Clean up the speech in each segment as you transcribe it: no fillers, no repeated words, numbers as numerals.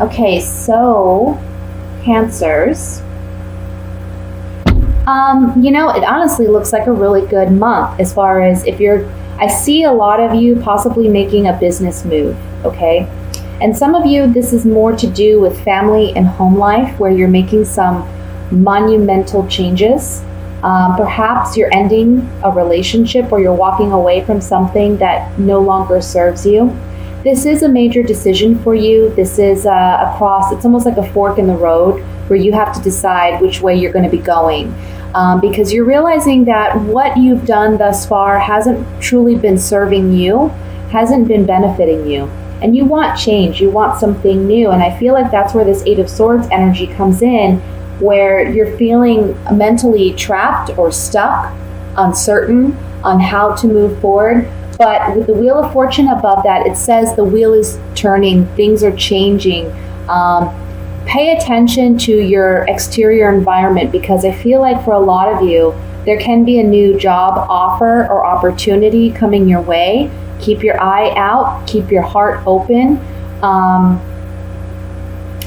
Okay, so Cancers. It honestly looks like a really good month as far as I see a lot of you possibly making a business move, okay? And some of you, this is more to do with family and home life where you're making some monumental changes. Perhaps you're ending a relationship or you're walking away from something that no longer serves you. This is a major decision for you. This is it's almost like a fork in the road where you have to decide which way you're going to be going. Because you're realizing that what you've done thus far hasn't truly been serving you, hasn't been benefiting you. And you want change, you want something new. And I feel like that's where this Eight of Swords energy comes in, where you're feeling mentally trapped or stuck, uncertain on how to move forward. But with the Wheel of Fortune above that, it says the wheel is turning, things are changing. Pay attention to your exterior environment, because I feel like for a lot of you, there can be a new job offer or opportunity coming your way. Keep your eye out, keep your heart open,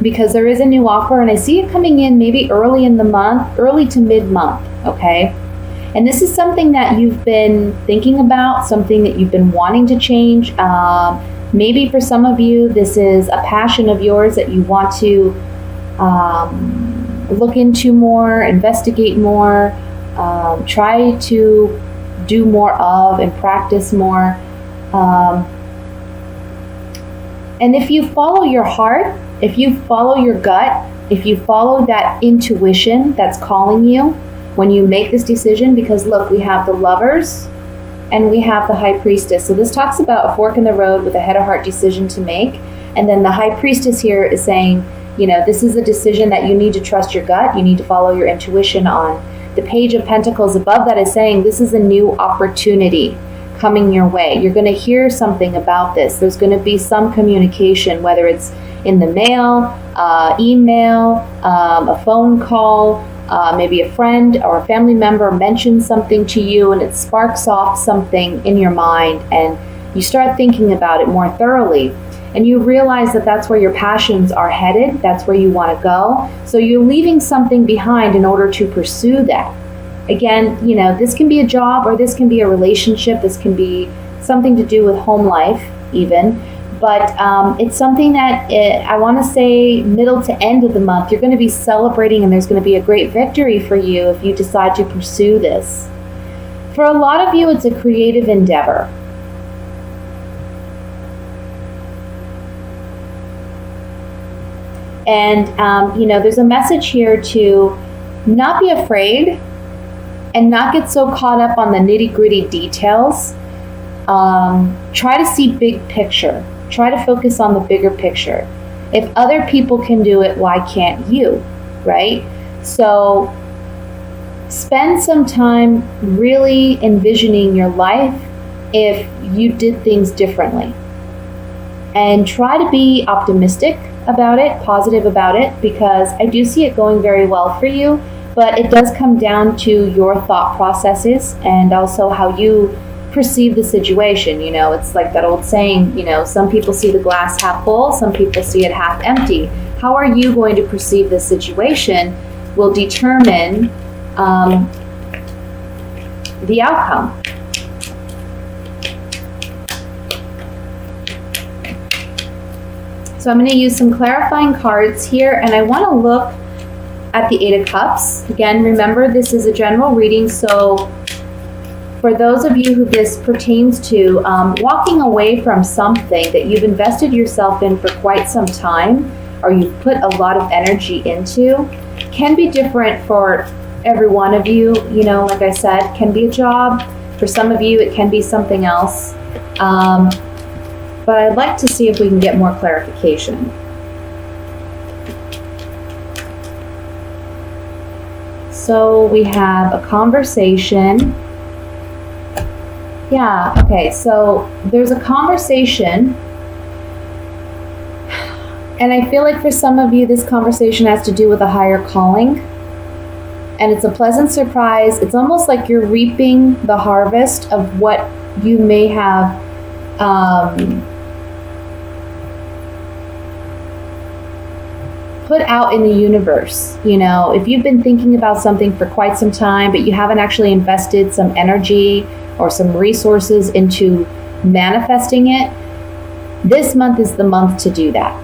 because there is a new offer, and I see it coming in maybe early in the month, early to mid-month, okay? And this is something that you've been thinking about, something that you've been wanting to change. Maybe for some of you, this is a passion of yours that you want to look into more, investigate more, try to do more of and practice more. And if you follow your heart, if you follow your gut, if you follow that intuition that's calling you when you make this decision, because look, we have the Lovers and we have the High Priestess. So this talks about a fork in the road with a head of heart decision to make. And then the High Priestess here is saying, this is a decision that you need to trust your gut. You need to follow your intuition on. The Page of Pentacles above that is saying this is a new opportunity coming your way. You're going to hear something about this. There's going to be some communication, whether it's in the mail, email, a phone call, maybe a friend or a family member mentions something to you and it sparks off something in your mind, and you start thinking about it more thoroughly. And you realize that that's where your passions are headed. That's where you want to go. So you're leaving something behind in order to pursue that. Again, this can be a job, or this can be a relationship. This can be something to do with home life even. But it's something that I want to say middle to end of the month, you're going to be celebrating, and there's going to be a great victory for you if you decide to pursue this. For a lot of you, it's a creative endeavor. And, there's a message here to not be afraid and not get so caught up on the nitty-gritty details. Try to see big picture. Try to focus on the bigger picture. If other people can do it, why can't you, right? So spend some time really envisioning your life if you did things differently. And try to be optimistic about it, positive about it, because I do see it going very well for you, but it does come down to your thought processes and also how you perceive the situation. It's like that old saying, some people see the glass half full, some people see it half empty. How are you going to perceive this situation will determine the outcome. So I'm going to use some clarifying cards here, and I want to look at the Eight of Cups. Again, remember, this is a general reading, so for those of you who this pertains to, walking away from something that you've invested yourself in for quite some time, or you've put a lot of energy into, can be different for every one of you. Like I said, can be a job. For some of you, it can be something else. But I'd like to see if we can get more clarification. So we have a conversation. Yeah, okay, so there's a conversation. And I feel like for some of you, this conversation has to do with a higher calling. And it's a pleasant surprise. It's almost like you're reaping the harvest of what you may have put out in the universe. You know, if you've been thinking about something for quite some time, but you haven't actually invested some energy or some resources into manifesting it, this month is the month to do that.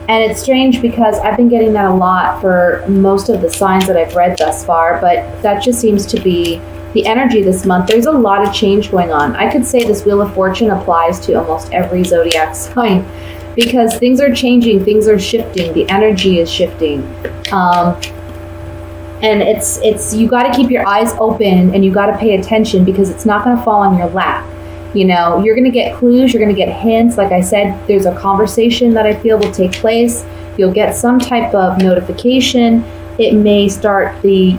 And it's strange because I've been getting that a lot for most of the signs that I've read thus far, but that just seems to be the energy this month. There's a lot of change going on. I could say this Wheel of Fortune applies to almost every zodiac sign because things are changing, things are shifting, the energy is shifting. And it's you got to keep your eyes open and you got to pay attention because it's not going to fall on your lap. You know, you're going to get clues, you're going to get hints. Like I said, there's a conversation that I feel will take place. You'll get some type of notification. It may start the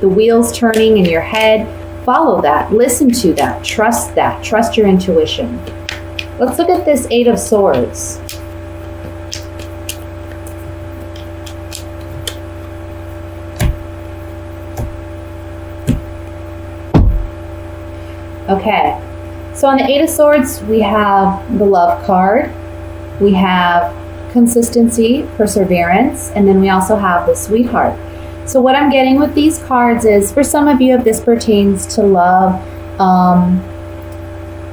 wheels turning in your head. Follow that, listen to that, trust your intuition. Let's look at this Eight of Swords. Okay. So on the Eight of Swords, we have the Love card, we have consistency, perseverance, and then we also have the Sweetheart. So what I'm getting with these cards is, for some of you, if this pertains to love,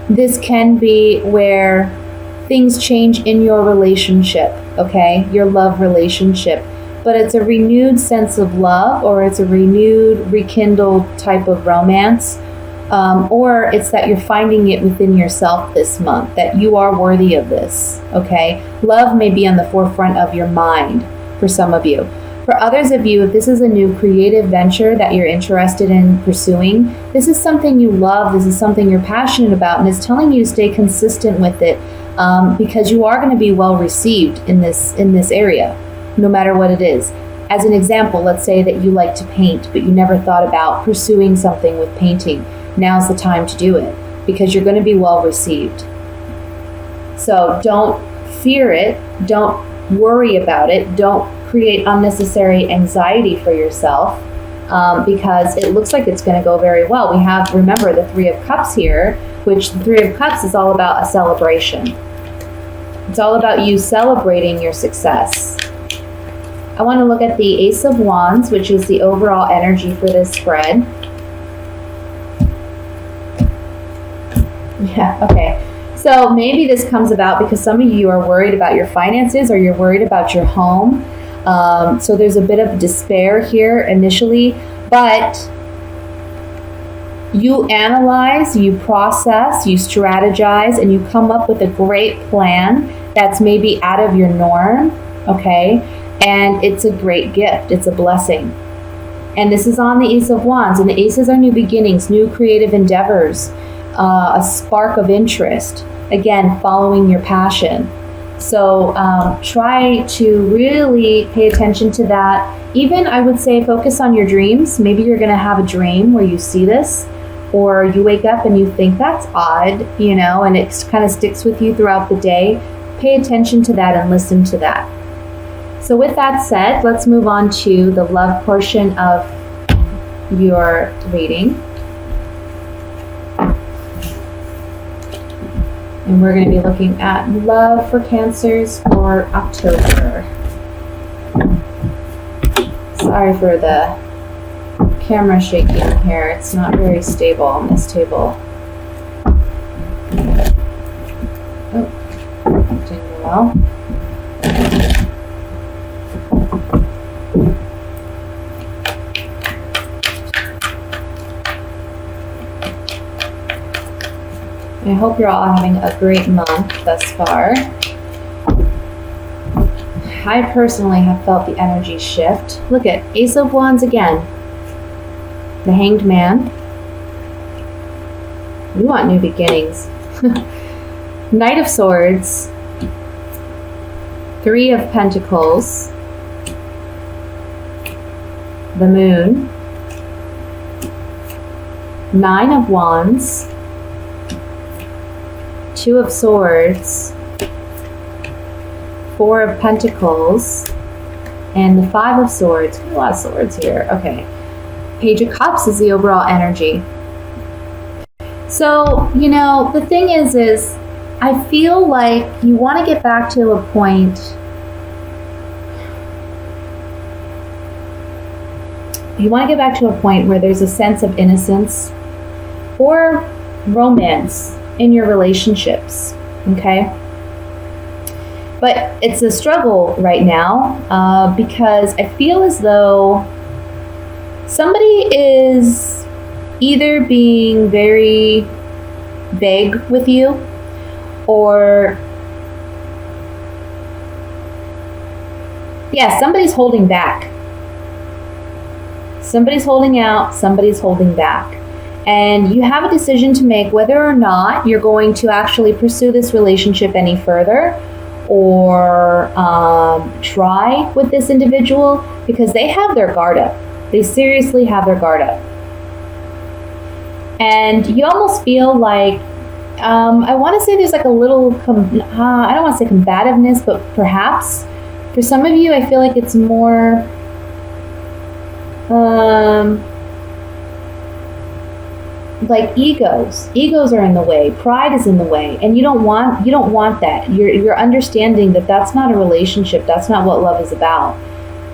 this can be where things change in your relationship, okay? Your love relationship. But it's a renewed sense of love, or it's a renewed, rekindled type of romance. Or it's that you're finding it within yourself this month, that you are worthy of this, okay? Love may be on the forefront of your mind for some of you. For others of you, if this is a new creative venture that you're interested in pursuing, this is something you love, this is something you're passionate about, and it's telling you to stay consistent with it because you are going to be well received in this area, no matter what it is. As an example, let's say that you like to paint, but you never thought about pursuing something with painting. Now's the time to do it because you're going to be well received. So don't fear it. Don't worry about it. Don't create unnecessary anxiety for yourself because it looks like it's going to go very well. We have, remember, the Three of Cups here, which the Three of Cups is all about a celebration. It's all about you celebrating your success. I want to look at the Ace of Wands, which is the overall energy for this spread. Yeah, okay. So maybe this comes about because some of you are worried about your finances or you're worried about your home. So there's a bit of despair here initially, but you analyze, you process, you strategize, and you come up with a great plan that's maybe out of your norm, okay? And it's a great gift. It's a blessing. And this is on the Ace of Wands, and the Aces are new beginnings, new creative endeavors, a spark of interest, again, following your passion. So try to really pay attention to that. Even, I would say, focus on your dreams. Maybe you're going to have a dream where you see this, or you wake up and you think that's odd, you know, and it kind of sticks with you throughout the day. Pay attention to that and listen to that. So with that said, let's move on to the love portion of your reading. And we're going to be looking at love for Cancers for October. Sorry for the camera shaking here. It's not very stable on this table. Oh, doing well. I hope you're all having a great month thus far. I personally have felt the energy shift. Look at Ace of Wands again. The Hanged Man. You want new beginnings. Knight of Swords. Three of Pentacles. The Moon. Nine of Wands. Two of Swords, Four of Pentacles, and the Five of Swords. A lot of swords here. Okay. Page of Cups is the overall energy. So, you know, the thing is I feel like you want to get back to a point You want to get back to a point where there's a sense of innocence or romance in your relationships, okay? But it's a struggle right now because I feel as though somebody is either being very vague with you, or somebody's holding back. Somebody's holding out, somebody's holding back. And you have a decision to make whether or not you're going to actually pursue this relationship any further, or try with this individual, because they have their guard up. They seriously have their guard up. And you almost feel like, I want to say there's like a little, I don't want to say combativeness, but perhaps for some of you, I feel like it's more, like egos are in the way, pride is in the way, and you don't want that. You're understanding that that's not a relationship. That's not what love is about.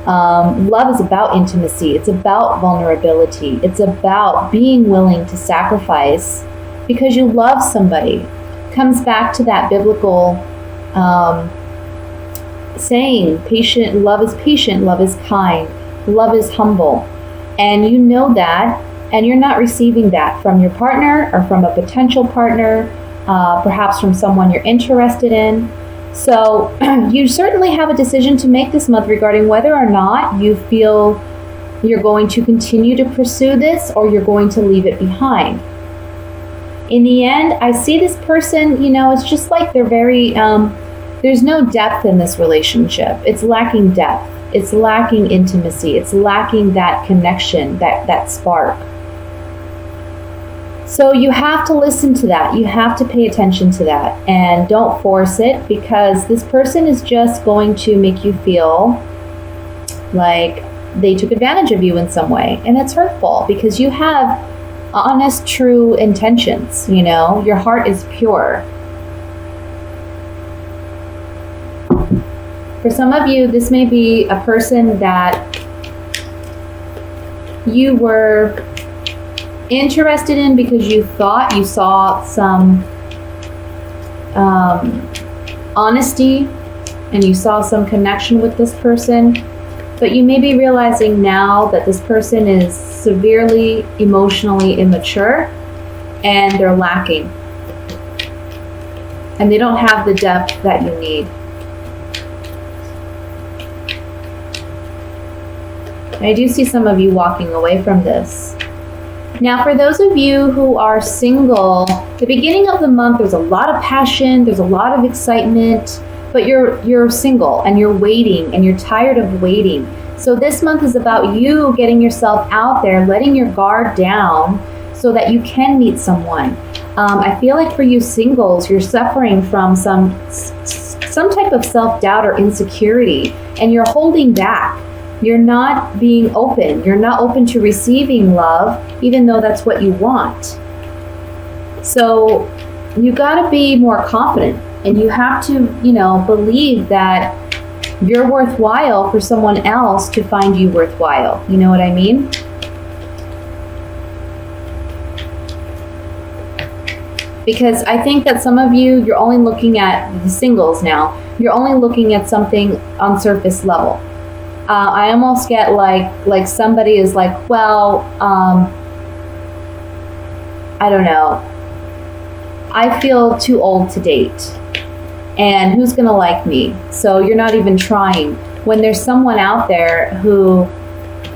Love is about intimacy. It's about vulnerability. It's about being willing to sacrifice because you love somebody. It comes back to that biblical saying, love is patient, love is kind, love is humble. And you know that, and you're not receiving that from your partner or from a potential partner, perhaps from someone you're interested in. So you certainly have a decision to make this month regarding whether or not you feel you're going to continue to pursue this or you're going to leave it behind. In the end, I see this person, it's just like they're very, there's no depth in this relationship. It's lacking depth. It's lacking intimacy. It's lacking that connection, that spark. So you have to listen to that. You have to pay attention to that. And don't force it, because this person is just going to make you feel like they took advantage of you in some way. And it's hurtful because you have honest, true intentions. Your heart is pure. For some of you, this may be a person that you were interested in because you thought you saw some honesty and you saw some connection with this person, but you may be realizing now that this person is severely emotionally immature and they're lacking and they don't have the depth that you need. I do see some of you walking away from this. Now, for those of you who are single, the beginning of the month, there's a lot of passion, there's a lot of excitement, but you're single and you're waiting and you're tired of waiting. So this month is about you getting yourself out there, letting your guard down so that you can meet someone. I feel like for you singles, you're suffering from some type of self-doubt or insecurity, and you're holding back. You're not being open. You're not open to receiving love, even though that's what you want. So you got to be more confident, and you have to, believe that you're worthwhile for someone else to find you worthwhile. You know what I mean? Because I think that some of you, you're only looking at the singles now. You're only looking at something on surface level. I almost get like somebody is like, well, I don't know. I feel too old to date. And who's going to like me? So you're not even trying. When there's someone out there who,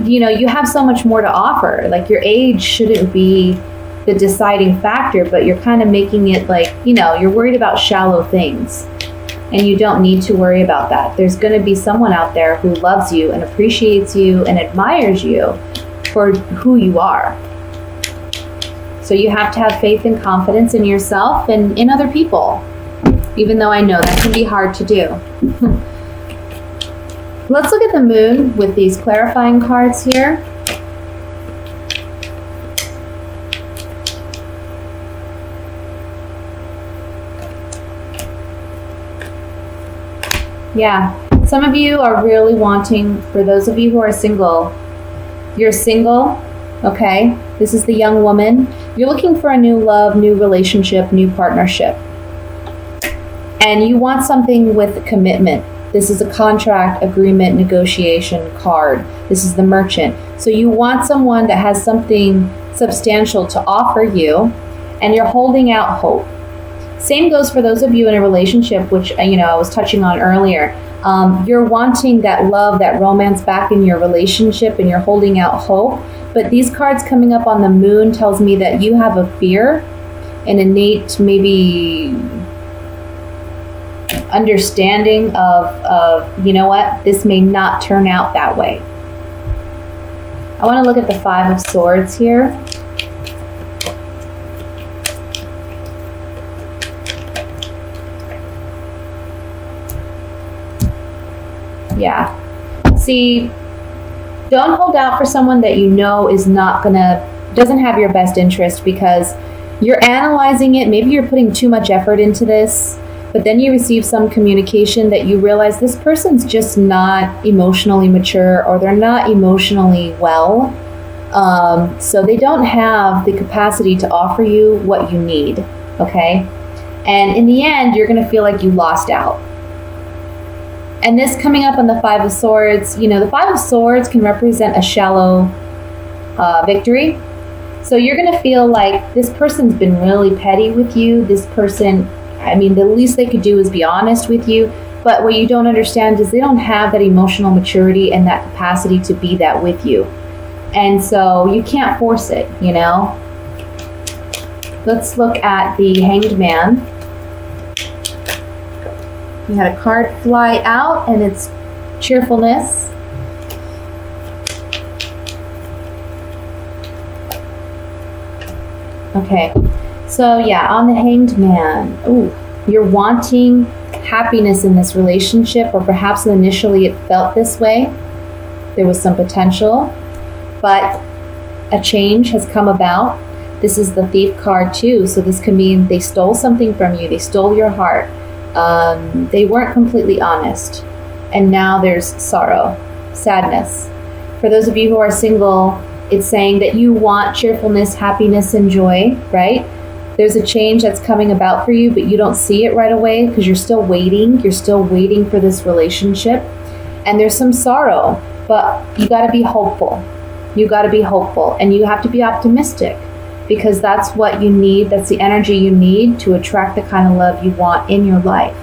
you have so much more to offer. Like your age shouldn't be the deciding factor, but you're kind of making it like, you're worried about shallow things. And you don't need to worry about that. There's going to be someone out there who loves you and appreciates you and admires you for who you are. So you have to have faith and confidence in yourself and in other people, even though I know that can be hard to do. Let's look at the moon with these clarifying cards here. Yeah, some of you are really wanting, for those of you who are single, You're single, okay? This is the young woman. You're looking for a new love, new relationship, new partnership. And you want something with commitment. This is a contract, agreement, negotiation card. This is the Merchant. So you want someone that has something substantial to offer you, and you're holding out hope. Same goes for those of you in a relationship, which I was touching on earlier. You're wanting that love, that romance back in your relationship, and you're holding out hope. But these cards coming up on the Moon tells me that you have a fear, an innate maybe understanding of you know what, this may not turn out that way. I want to look at the Five of Swords here. Yeah. See, don't hold out for someone that you know is doesn't have your best interest, because you're analyzing it. Maybe you're putting too much effort into this, but then you receive some communication that you realize this person's just not emotionally mature, or they're not emotionally well. So they don't have the capacity to offer you what you need, okay? And in the end, you're going to feel like you lost out. And this coming up on the Five of Swords, the Five of Swords can represent a shallow victory. So you're going to feel like this person's been really petty with you. This person, the least they could do is be honest with you. But what you don't understand is they don't have that emotional maturity and that capacity to be that with you. And so you can't force it, Let's look at the Hanged Man. You had a card fly out, and it's cheerfulness. Okay, so yeah, on the Hanged Man, you're wanting happiness in this relationship, or perhaps initially it felt this way. There was some potential, but a change has come about. This is the Thief card too, so this can mean they stole something from you. They stole your heart. They weren't completely honest, and now there's sorrow, sadness. For those of you who are single, it's saying that you want cheerfulness, happiness, and joy, right? There's a change that's coming about for you, but you don't see it right away because you're still waiting. You're still waiting for this relationship, and there's some sorrow, but you got to be hopeful. You got to be hopeful, and you have to be optimistic, because that's what you need. That's the energy you need to attract the kind of love you want in your life.